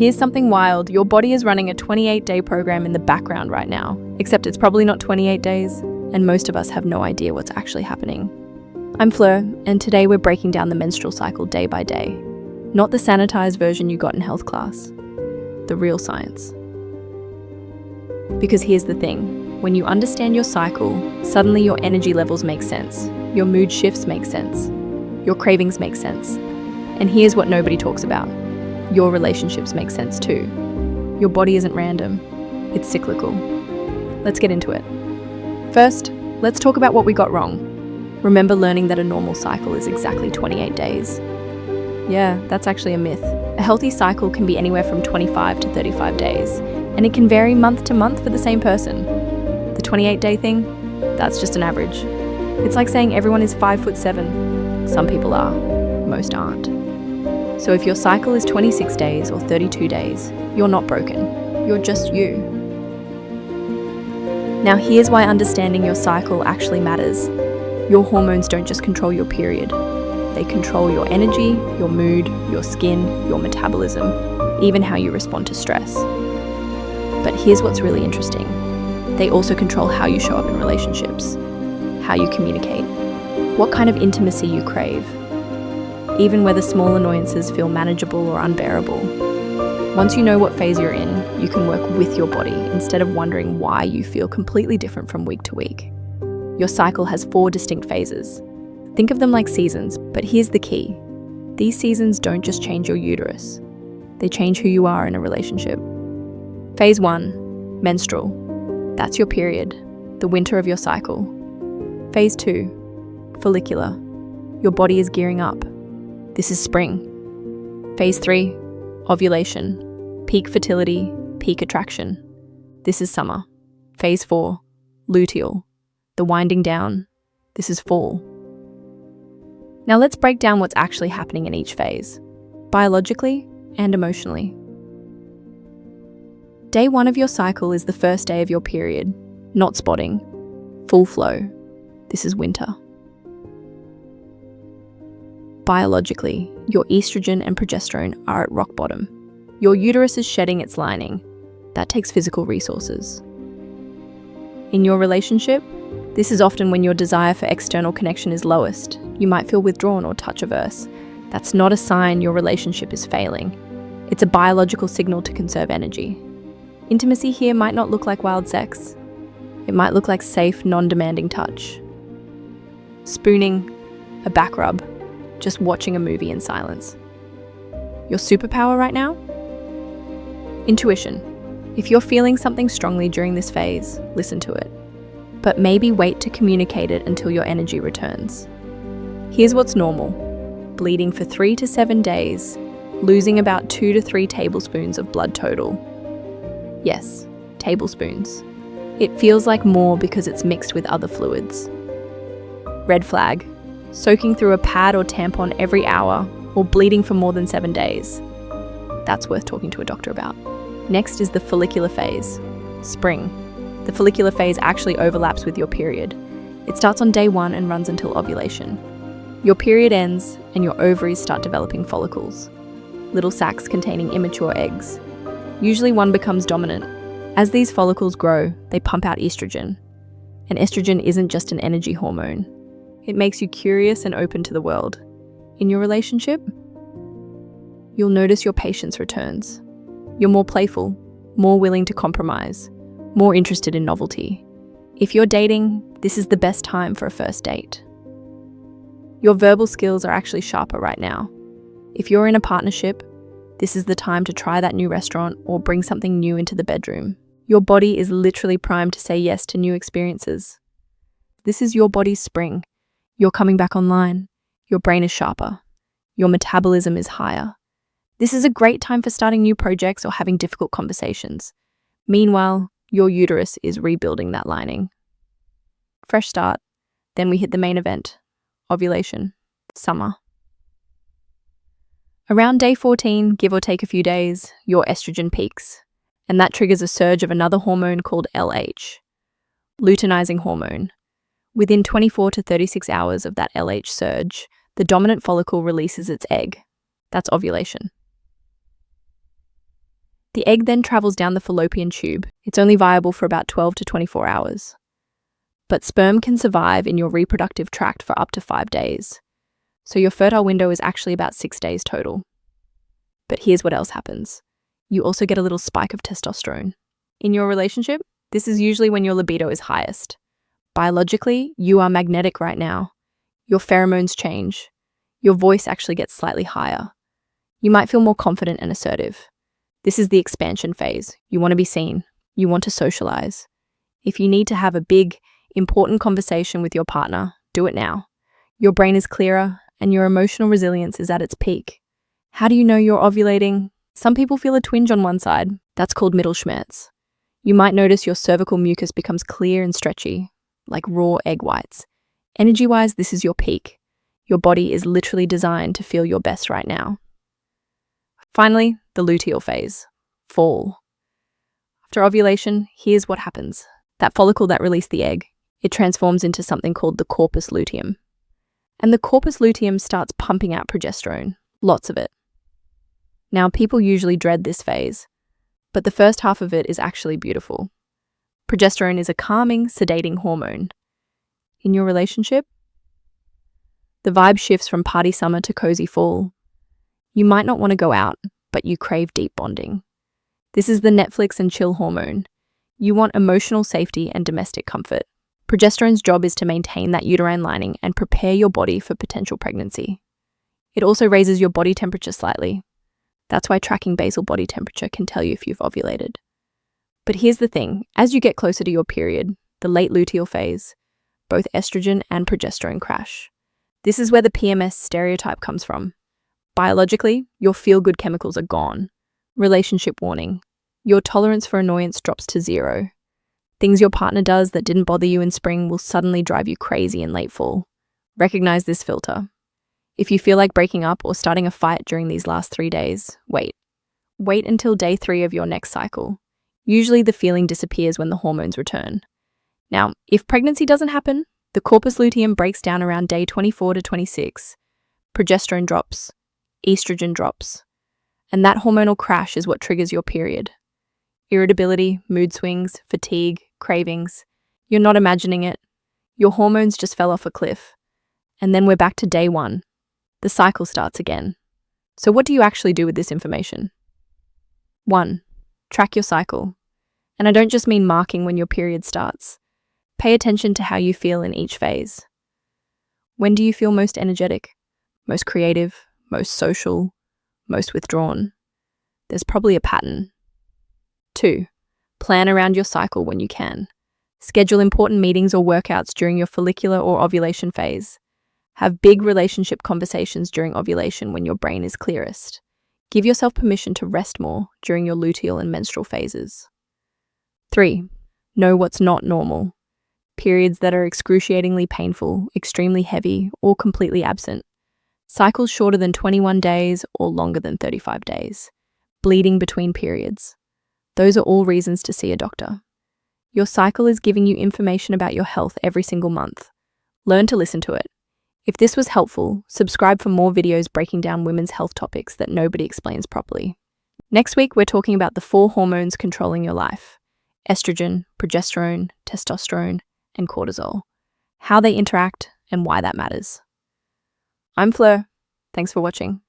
Here's something wild. Your body is running a 28-day program in the background right now, except it's probably not 28 days, and most of us have no idea what's actually happening. I'm Fleur, and today we're breaking down the menstrual cycle day by day. Not the sanitized version you got in health class. The real science. Because here's the thing. When you understand your cycle, suddenly your energy levels make sense. Your mood shifts make sense. Your cravings make sense. And here's what nobody talks about. Your relationships make sense too. Your body isn't random. It's cyclical. Let's get into it. First, let's talk about what we got wrong. Remember learning that a normal cycle is exactly 28 days? Yeah, that's actually a myth. A healthy cycle can be anywhere from 25 to 35 days, and it can vary month to month for the same person. The 28-day thing? That's just an average. It's like saying everyone is 5'7". Some people are, most aren't. So if your cycle is 26 days or 32 days, you're not broken. You're just you. Now here's why understanding your cycle actually matters. Your hormones don't just control your period. They control your energy, your mood, your skin, your metabolism, even how you respond to stress. But here's what's really interesting. They also control how you show up in relationships, how you communicate, what kind of intimacy you crave, even whether small annoyances feel manageable or unbearable. Once you know what phase you're in, you can work with your body instead of wondering why you feel completely different from week to week. Your cycle has 4 distinct phases. Think of them like seasons, but here's the key. These seasons don't just change your uterus. They change who you are in a relationship. Phase 1, menstrual. That's your period, the winter of your cycle. Phase 2, follicular. Your body is gearing up. This is spring. Phase 3, ovulation. Peak fertility, peak attraction. This is summer. Phase 4, luteal. The winding down. This is fall. Now let's break down what's actually happening in each phase, biologically and emotionally. Day 1 of your cycle is the first day of your period, not spotting, full flow. This is winter. Biologically, your estrogen and progesterone are at rock bottom. Your uterus is shedding its lining. That takes physical resources. In your relationship, this is often when your desire for external connection is lowest. You might feel withdrawn or touch averse. That's not a sign your relationship is failing. It's a biological signal to conserve energy. Intimacy here might not look like wild sex. It might look like safe, non-demanding touch. Spooning, a back rub, just watching a movie in silence. Your superpower right now? Intuition. If you're feeling something strongly during this phase, listen to it. But maybe wait to communicate it until your energy returns. Here's what's normal. Bleeding for 3 to 7 days, losing about 2 to 3 tablespoons of blood total. Yes, tablespoons. It feels like more because it's mixed with other fluids. Red flag. Soaking through a pad or tampon every hour or bleeding for more than 7 days. That's worth talking to a doctor about. Next is the follicular phase, spring. The follicular phase actually overlaps with your period. It starts on day 1 and runs until ovulation. Your period ends and your ovaries start developing follicles, little sacs containing immature eggs. Usually one becomes dominant. As these follicles grow, they pump out estrogen. And estrogen isn't just an energy hormone. It makes you curious and open to the world. In your relationship, you'll notice your patience returns. You're more playful, more willing to compromise, more interested in novelty. If you're dating, this is the best time for a first date. Your verbal skills are actually sharper right now. If you're in a partnership, this is the time to try that new restaurant or bring something new into the bedroom. Your body is literally primed to say yes to new experiences. This is your body's spring. You're coming back online. Your brain is sharper. Your metabolism is higher. This is a great time for starting new projects or having difficult conversations. Meanwhile, your uterus is rebuilding that lining. Fresh start. Then we hit the main event, ovulation, summer. Around day 14, give or take a few days, your estrogen peaks, and that triggers a surge of another hormone called LH, luteinizing hormone. Within 24 to 36 hours of that LH surge, the dominant follicle releases its egg. That's ovulation. The egg then travels down the fallopian tube. It's only viable for about 12 to 24 hours. But sperm can survive in your reproductive tract for up to 5 days. So your fertile window is actually about 6 days total. But here's what else happens. You also get a little spike of testosterone. In your relationship, this is usually when your libido is highest. Biologically, you are magnetic right now. Your pheromones change. Your voice actually gets slightly higher. You might feel more confident and assertive. This is the expansion phase. You want to be seen. You want to socialize. If you need to have a big, important conversation with your partner, do it now. Your brain is clearer and your emotional resilience is at its peak. How do you know you're ovulating? Some people feel a twinge on one side. That's called Mittelschmerz. You might notice your cervical mucus becomes clear and stretchy, like raw egg whites. Energy-wise, this is your peak. Your body is literally designed to feel your best right now. Finally, the luteal phase, fall. After ovulation, here's what happens. That follicle that released the egg, it transforms into something called the corpus luteum. And the corpus luteum starts pumping out progesterone, lots of it. Now, people usually dread this phase, but the first half of it is actually beautiful. Progesterone is a calming, sedating hormone. In your relationship, the vibe shifts from party summer to cozy fall. You might not want to go out, but you crave deep bonding. This is the Netflix and chill hormone. You want emotional safety and domestic comfort. Progesterone's job is to maintain that uterine lining and prepare your body for potential pregnancy. It also raises your body temperature slightly. That's why tracking basal body temperature can tell you if you've ovulated. But here's the thing, as you get closer to your period, the late luteal phase, both estrogen and progesterone crash. This is where the PMS stereotype comes from. Biologically, your feel-good chemicals are gone. Relationship warning. Your tolerance for annoyance drops to 0. Things your partner does that didn't bother you in spring will suddenly drive you crazy in late fall. Recognize this filter. If you feel like breaking up or starting a fight during these last 3 days, wait. Wait until day 3 of your next cycle. Usually the feeling disappears when the hormones return. Now, if pregnancy doesn't happen, the corpus luteum breaks down around day 24 to 26. Progesterone drops, estrogen drops, and that hormonal crash is what triggers your period. Irritability, mood swings, fatigue, cravings. You're not imagining it. Your hormones just fell off a cliff. And then we're back to day 1. The cycle starts again. So what do you actually do with this information? 1. Track your cycle. And I don't just mean marking when your period starts. Pay attention to how you feel in each phase. When do you feel most energetic, most creative, most social, most withdrawn? There's probably a pattern. 2. Plan around your cycle when you can. Schedule important meetings or workouts during your follicular or ovulation phase. Have big relationship conversations during ovulation when your brain is clearest. Give yourself permission to rest more during your luteal and menstrual phases. 3. Know what's not normal. Periods that are excruciatingly painful, extremely heavy, or completely absent. Cycles shorter than 21 days or longer than 35 days. Bleeding between periods. Those are all reasons to see a doctor. Your cycle is giving you information about your health every single month. Learn to listen to it. If this was helpful, subscribe for more videos breaking down women's health topics that nobody explains properly. Next week, we're talking about the 4 hormones controlling your life: estrogen, progesterone, testosterone, and cortisol, how they interact and why that matters. I'm Fleur. Thanks for watching.